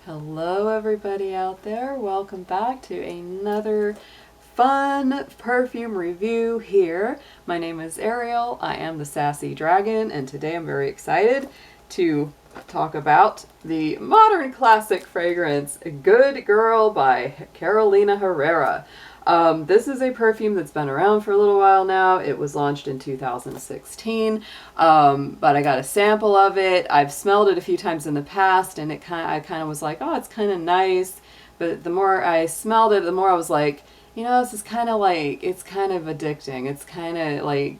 Hello everybody out there, welcome back to another fun perfume review here. My name is Ariel, I am the Sassy Dragon, and today I'm very excited to talk about the modern classic fragrance, Good Girl by Carolina Herrera. This is a perfume that's been around for a little while now. It was launched in 2016, but I got a sample of it. I've smelled it a few times in the past, and I kind of was like, oh, it's kind of nice. But the more I smelled it, the more I was like, you know, this is kind of like, it's kind of addicting. It's kind of like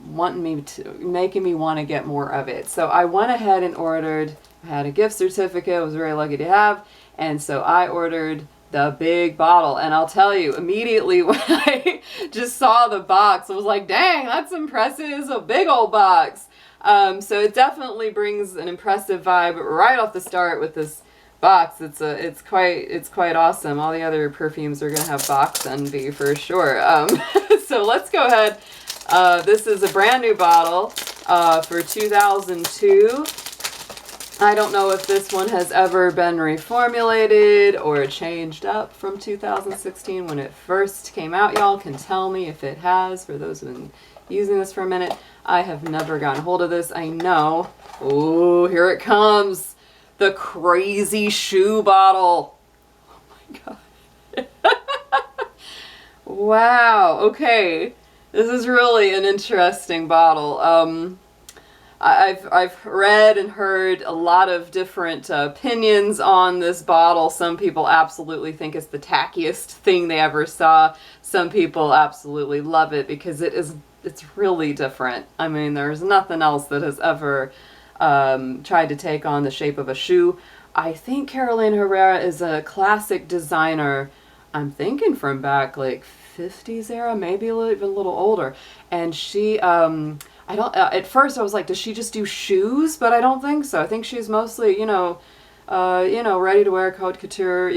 making me want to get more of it. So I went ahead and ordered. I had a gift certificate. I was very lucky to have, and so I ordered the big bottle, and I'll tell you, immediately when I just saw the box, I was like, dang, that's impressive. It's a big old box. So it definitely brings an impressive vibe right off the start with this box. It's quite awesome. All the other perfumes are gonna have box envy for sure. So let's go ahead. This is a brand new bottle for 2002. I don't know if this one has ever been reformulated or changed up from 2016 when it first came out. Y'all can tell me if it has, for those who've been using this for a minute. I have never gotten hold of this. I know. Oh, here it comes. The crazy shoe bottle. Oh my God. Wow. Okay. This is really an interesting bottle. I've read and heard a lot of different opinions on this bottle. Some people absolutely think it's the tackiest thing they ever saw. Some people absolutely love it because it's really different. I mean, there's nothing else that has ever tried to take on the shape of a shoe. I think Carolina Herrera is a classic designer. I'm thinking from back like 50s era, maybe even a little older. And she, I don't, at first I was like, does she just do shoes? But I don't think so. I think she's mostly, ready to wear haute couture,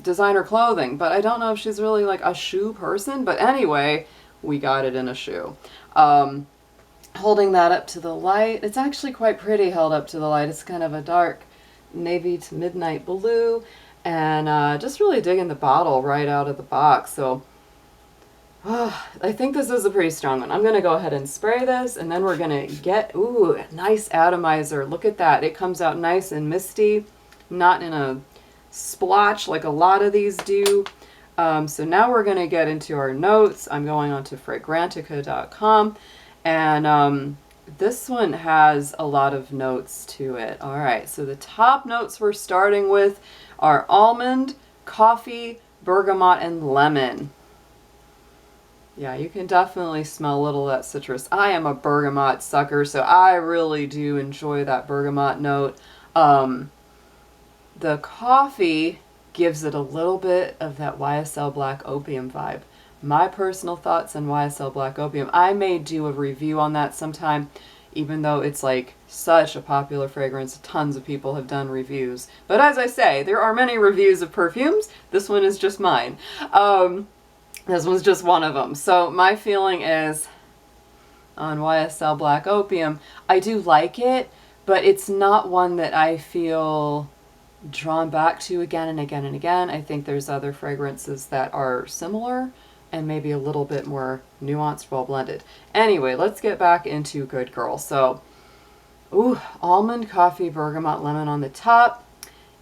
designer clothing. But I don't know if she's really like a shoe person. But anyway, we got it in a shoe. Holding that up to the light, it's actually quite pretty held up to the light. It's kind of a dark navy to midnight blue. And just really digging the bottle right out of the box. So I think this is a pretty strong one. I'm going to go ahead and spray this, and then we're going to get, ooh, a nice atomizer. Look at that. It comes out nice and misty, not in a splotch like a lot of these do. So now we're going to get into our notes. I'm going on to fragrantica.com, and this one has a lot of notes to it. All right, so the top notes we're starting with are almond, coffee, bergamot, and lemon. Yeah, you can definitely smell a little of that citrus. I am a bergamot sucker, so I really do enjoy that bergamot note. The coffee gives it a little bit of that YSL Black Opium vibe. My personal thoughts on YSL Black Opium. I may do a review on that sometime, even though it's like such a popular fragrance. Tons of people have done reviews. But as I say, there are many reviews of perfumes. This one is just mine. This one's just one of them. So my feeling is on YSL Black Opium, I do like it, but it's not one that I feel drawn back to again and again and again. I think there's other fragrances that are similar and maybe a little bit more nuanced, well blended. Anyway, let's get back into Good Girl. So, ooh, almond, coffee, bergamot, lemon on the top.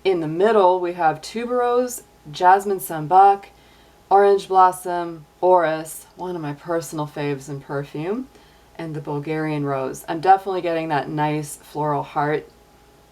In the middle, we have tuberose, jasmine sambac, orange blossom, orris, one of my personal faves in perfume, and the Bulgarian rose. I'm definitely getting that nice floral heart.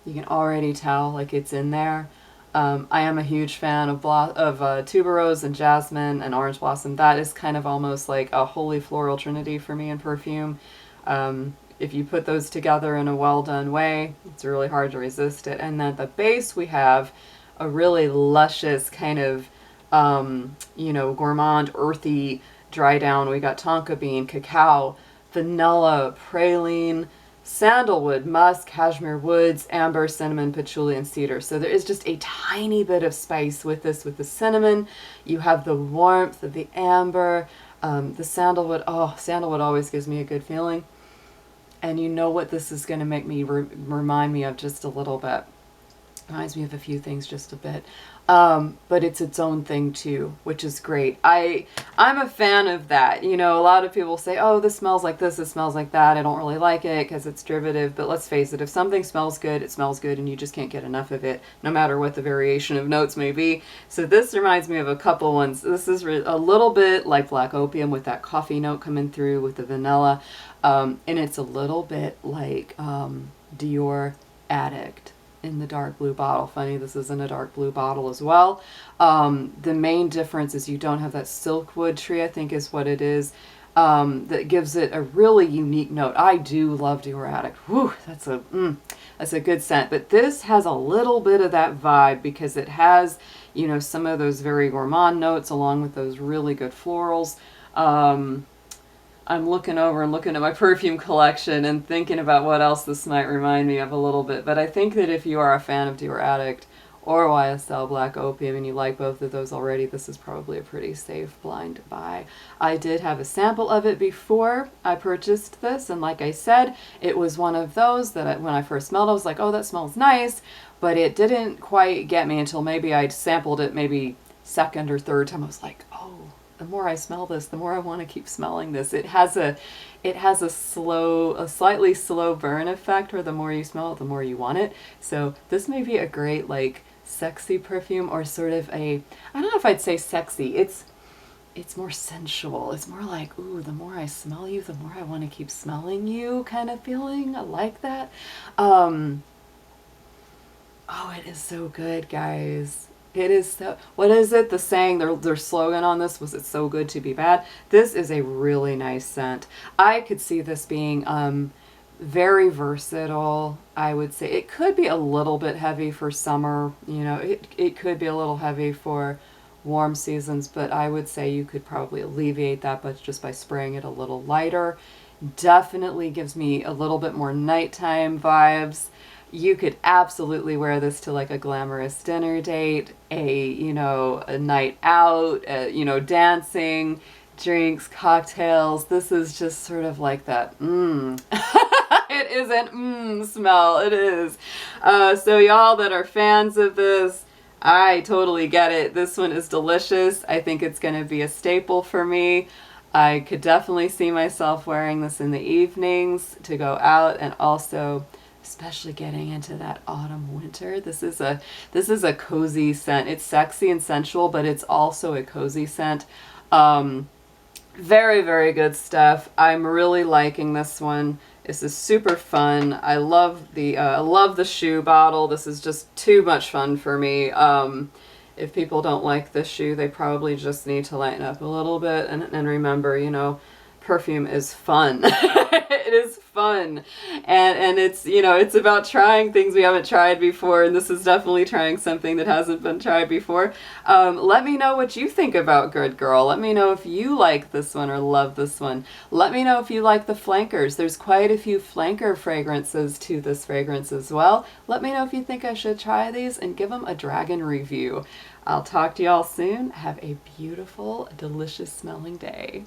You can already tell like it's in there. I am a huge fan of tuberose and jasmine and orange blossom. That is kind of almost like a holy floral trinity for me in perfume. If you put those together in a well done way, it's really hard to resist it. And then at the base we have a really luscious kind of gourmand, earthy dry down. We got tonka bean, cacao, vanilla, praline, sandalwood, musk, cashmere woods, amber, cinnamon, patchouli, and cedar. So there is just a tiny bit of spice with this, with the cinnamon. You have the warmth of the amber, the sandalwood. Oh, sandalwood always gives me a good feeling. And you know what this is going to make me remind me of just a little bit. Reminds me of a few things just a bit. But it's its own thing too, which is great. I'm a fan of that. You know, a lot of people say, oh, this smells like this, it smells like that. I don't really like it because it's derivative. But let's face it, if something smells good, it smells good and you just can't get enough of it, no matter what the variation of notes may be. So this reminds me of a couple ones. This is a little bit like Black Opium with that coffee note coming through with the vanilla. And it's a little bit like Dior Addict in the dark blue bottle. Funny, this is in a dark blue bottle as well. The main difference is you don't have that silkwood tree, I think is what it is, that gives it a really unique note. I do love Dior Addict. Whew, that's a good scent. But this has a little bit of that vibe because it has, you know, some of those very gourmand notes along with those really good florals. I'm looking over and looking at my perfume collection and thinking about what else this might remind me of a little bit. But I think that if you are a fan of Dior Addict or YSL Black Opium and you like both of those already, this is probably a pretty safe blind buy. I did have a sample of it before I purchased this, and like I said, it was one of those that when I first smelled it, I was like, oh, that smells nice, but it didn't quite get me until maybe I'd sampled it maybe second or third time. I was like, oh, the more I smell this, the more I want to keep smelling this. It has a slightly slow burn effect where the more you smell it, the more you want it. So this may be a great like sexy perfume, or sort of I don't know if I'd say sexy. It's more sensual. It's more like, ooh, the more I smell you, the more I want to keep smelling you kind of feeling. I like that. Oh, it is so good, guys. It is so, what is it? The saying, their slogan on this was, it's so good to be bad. This is a really nice scent. I could see this being very versatile. I would say it could be a little bit heavy for summer. You know, it could be a little heavy for warm seasons, but I would say you could probably alleviate that but just by spraying it a little lighter. Definitely gives me a little bit more nighttime vibes. You could absolutely wear this to like a glamorous dinner date, a night out, dancing, drinks, cocktails. This is just sort of like that, it is an smell, it is. So y'all that are fans of this, I totally get it. This one is delicious. I think it's going to be a staple for me. I could definitely see myself wearing this in the evenings to go out, and also especially getting into that autumn winter. This is a cozy scent. It's sexy and sensual, but it's also a cozy scent. Very, very good stuff. I'm really liking this one. This is super fun. I love the shoe bottle. This is just too much fun for me. If people don't like this shoe, they probably just need to lighten up a little bit and remember, perfume is fun. It is fun. And it's, it's about trying things we haven't tried before, and this is definitely trying something that hasn't been tried before. Let me know what you think about Good Girl. Let me know if you like this one or love this one. Let me know if you like the flankers. There's quite a few flanker fragrances to this fragrance as well. Let me know if you think I should try these and give them a dragon review. I'll talk to y'all soon. Have a beautiful, delicious smelling day.